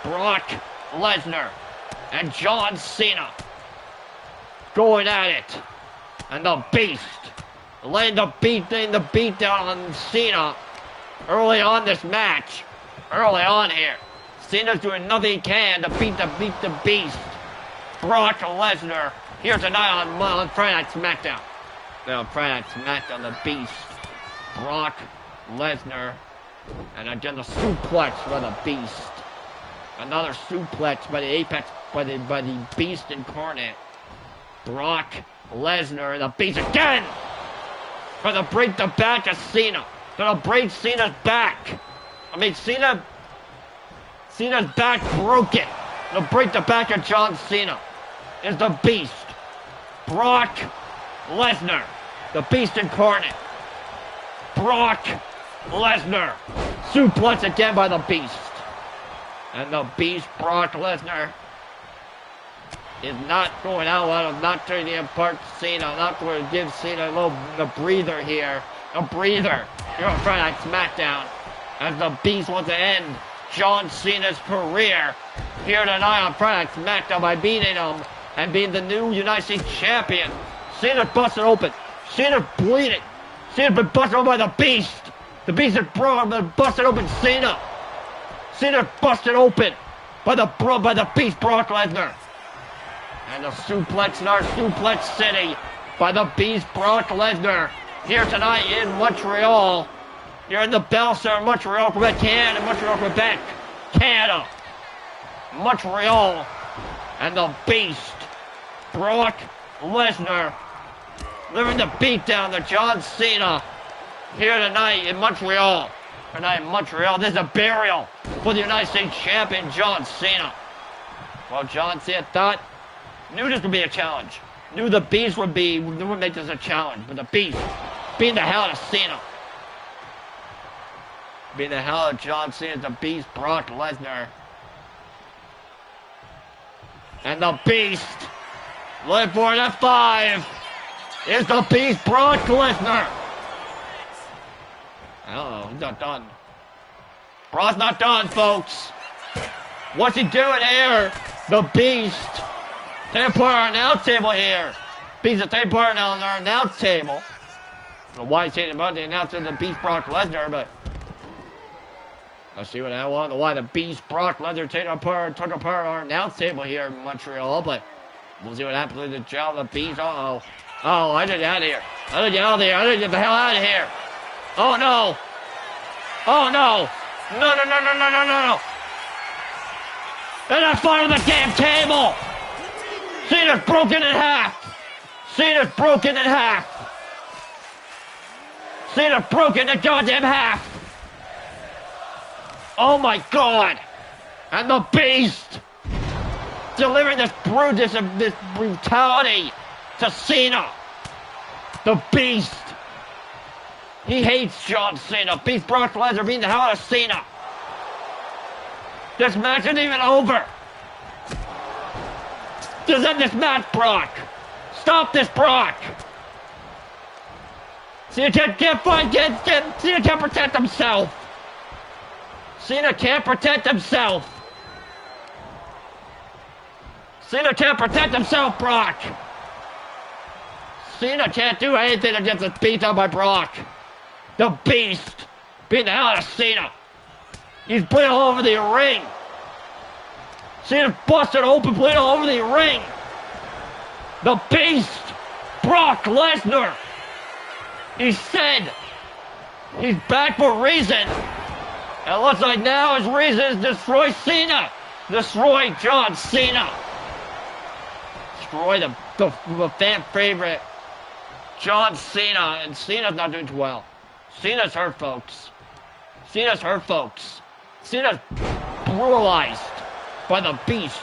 Brock Lesnar, and John Cena going at it. And the Beast laying the beat down on Cena early on this match. Early on here. Cena's doing nothing he can to beat the Beast. Brock Lesnar here tonight on Friday Night SmackDown. Now, Friday Night SmackDown, the Beast, Brock Lesnar, and again the suplex by the Beast. Another suplex by the Apex, by the Beast incarnate. Brock Lesnar, and the Beast again! Gonna break the back of Cena. Gonna break Cena's back. I mean, Cena's back broken. Gonna break the back of John Cena. Is the Beast. Brock Lesnar. The Beast incarnate. Brock Lesnar. Suplex again by the Beast. And the Beast, Brock Lesnar, is not going out of not turning apart Cena. Not going to give Cena a breather here. A breather. Here on Friday Night SmackDown. As the Beast wants to end John Cena's career here tonight on Friday Night SmackDown by beating him and being the new United States Champion. Cena's busted open. Cena's bleeding. Cena's been busted open by the Beast. The Beast is busted open Cena. Cena's busted open by the Beast, Brock Lesnar. And the suplex in our Suplex City by the Beast, Brock Lesnar. Here tonight in Montreal. Here in the Bell Center, Montreal, Quebec, Canada. Montreal, Quebec, Canada. Montreal. And the Beast, Brock Lesnar, living the beatdown to John Cena. Here tonight in Montreal. Tonight in Montreal, this is a burial for the United States Champion, John Cena. Well, John Cena knew this would be a challenge. Knew the Beast would make this a challenge. But the Beast beating the hell out of Cena. Beating the hell out of John Cena, the Beast, Brock Lesnar. And the Beast, looking for an F5, is the Beast, Brock Lesnar. I don't know, he's not done. Brock's not done, folks. What's he doing here? The Beast. Taking part on our announce table here. Beast is taking part on our announce table. I don't know why he's taking about the announcer of the Beast, Brock Lesnar, but let's see what I want. Why the Beast, Brock Lesnar, took apart our announce table here in Montreal, but we'll see what happens with the job of the Beast. Uh-oh. Oh, I gotta get out of here. I gotta get out of here. I gotta get the hell out of here. Oh, no. Oh, no. No, no, no, no, no, no, no, no. They're not fighting the damn table. Cena's broken in half. Cena's broken in half. Cena's broken in goddamn half. Oh, my God. And the Beast delivering this brutality to Cena. The Beast. He hates John Cena. Beast Brock Lesnar beating the hell out of Cena. This match isn't even over. Just end this match, Brock. Stop this, Brock. Cena can't fight. Cena can't protect himself. Cena can't protect himself. Cena can't protect himself, Brock. Cena can't do anything against this beat down by Brock. The Beast beating the hell out of Cena. He's bleeding all over the ring. Cena's busted open, bleeding all over the ring. The Beast, Brock Lesnar. He said he's back for a reason. It looks like now his reason is destroy Cena. Destroy John Cena. Destroy the fan favorite John Cena. And Cena's not doing too well. Cena's hurt, folks. Cena's hurt, folks. Cena's brutalized by the Beast.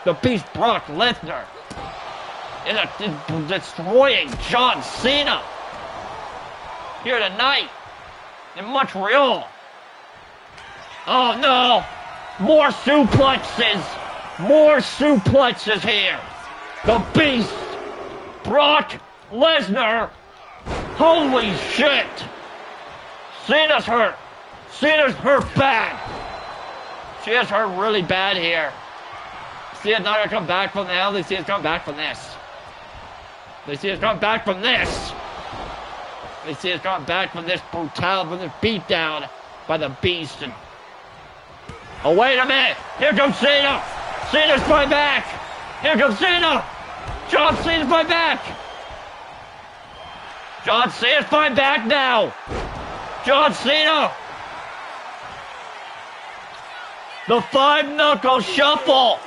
The Beast Brock Lesnar. In destroying John Cena. Here tonight. In Montreal. Oh no. More suplexes. More suplexes here. The Beast. Brock Lesnar. Holy shit. Cena's hurt. Cena's hurt bad. She is hurt really bad here. Cena's not gonna come back from now. They see us come back from this. They see us come back from this. They see us come back from this brutality, from this beatdown by the Beast. And oh, wait a minute. Here comes Cena. Cena's fighting back. Here comes Cena. John Cena's fighting back. John Cena's fighting back now. John Cena. The 5-knuckle shuffle.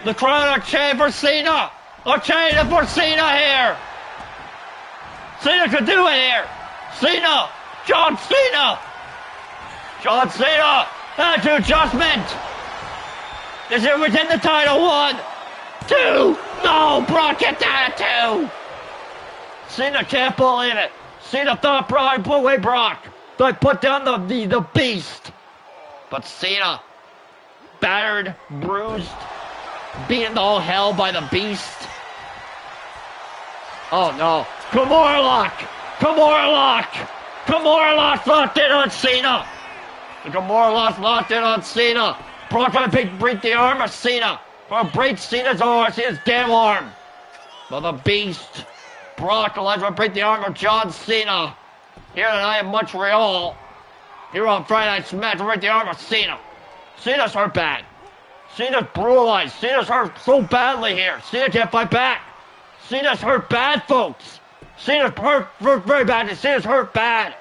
The crowd are chanting for Cena. Are chanting for Cena here. Cena could do it here. Cena. John Cena. John Cena. Attitude adjustment. Is it within the title? 1, 2. No, Brock gets down at 2. Cena can't believe it. Cena thought Brock put away Brock. They put down the Beast. But Cena, battered, bruised, beaten to all hell by the Beast. Oh no. Kimura lock. Kimura lock. Kimura lock locked in on Cena. The Kimura lock locked in on Cena. Brock gonna break the arm of Cena. Gonna break Cena's arm, Cena's damn arm. But the Beast, Brock Lesnar, break the arm of John Cena. Here tonight in Montreal. Here on Friday Night Smack, to break the arm of Cena. Cena's hurt bad. Cena's brutalized. Cena's hurt so badly here. Cena can't fight back. Cena's hurt bad, folks. Cena's hurt very badly. Cena's hurt bad.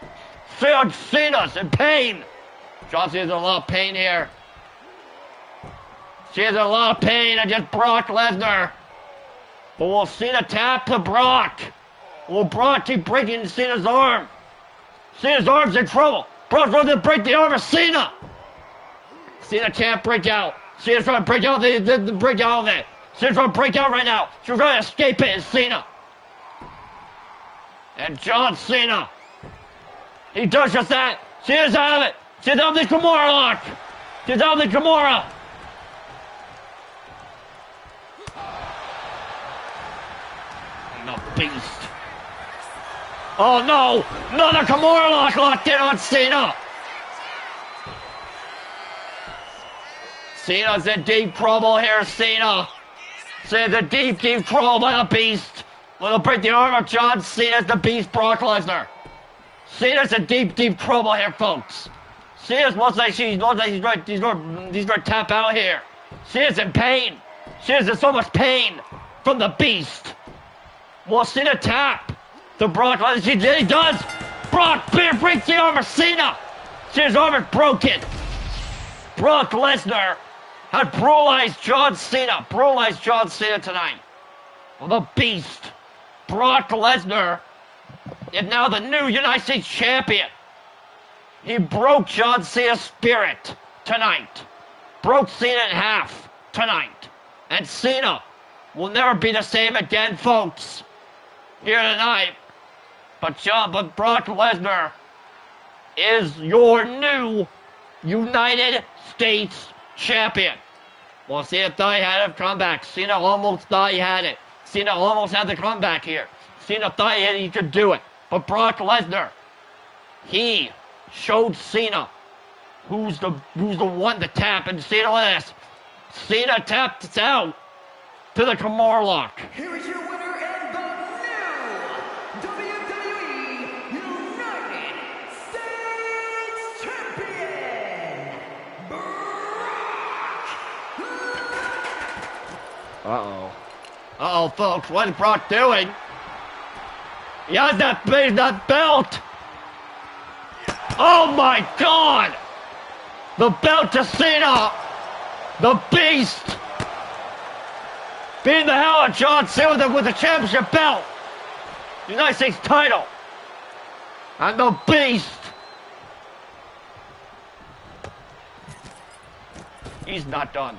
Cena's in pain. John Cena's in a lot of pain here. Cena's in a lot of pain against Brock Lesnar. But will Cena tap to Brock? Will Brock keep breaking Cena's arm? Cena's arm's in trouble. Brock's going to break the arm of Cena. Cena can't break out. Cena's trying to break out break out of it. Cena's trying to break out right now. She's trying to escape it. It's Cena. And John Cena. He does just that. Cena's out of it. Cena's out of the Kimura lock. Cena's out of the Kimura. The Beast. Oh no! Another Kimura lock locked in on Cena! Cena's in deep trouble here, Cena. Cena's in deep trouble by the Beast. Will break the arm of John Cena's the Beast Brock Lesnar. Cena's in deep trouble here, folks. Cena's looks like he's going to tap out here. Cena's in pain. Cena's in so much pain from the Beast. Will Cena tap? The Brock Lesnar, he does! Brock breaks the arm of Cena! Cena's arm is broken! Brock Lesnar had brutalized John Cena. Brutalized John Cena tonight. Well, the Beast, Brock Lesnar, is now the new United States Champion. He broke John Cena's spirit tonight. Broke Cena in half tonight. And Cena will never be the same again, folks. Here tonight. But Brock Lesnar is your new United States Champion. Well, Cena thought he had a comeback. Cena almost thought he had it. Cena almost had the comeback here. Cena thought he could do it. But Brock Lesnar, he showed Cena who's the one to tap. And Cena with this. Cena tapped out to the Kimura lock. Here is your winner and the new WWE United States Champion, Brock Lesnar. Uh-oh, folks, what is Brock doing? He has that belt. Oh my God! The belt to Cena. The Beast. Beating the hell out of John Cena with the championship belt. United States title. And the Beast. He's not done.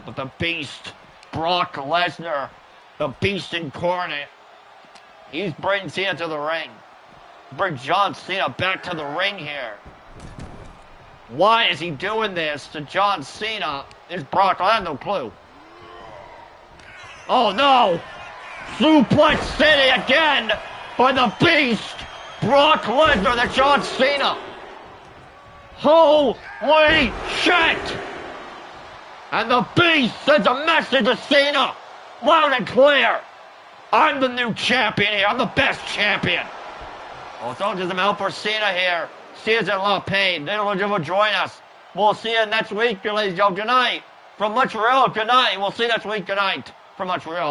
But the Beast, Brock Lesnar, the Beast incarnate, he's bringing Cena to the ring. Bring John Cena back to the ring here. Why is he doing this to John Cena? Is Brock? I have no clue. Oh no! Suplex City again by the Beast, Brock Lesnar to John Cena. Holy shit! And the Beast sends a message to Cena, loud and clear. I'm the new champion here. I'm the best champion. Well, so does him out for Cena here. Cena's in a lot of pain. They don't want to join us. We'll see you next week, ladies and gentlemen. Good night. From Montreal, good night. We'll see you next week. Good night. From Montreal.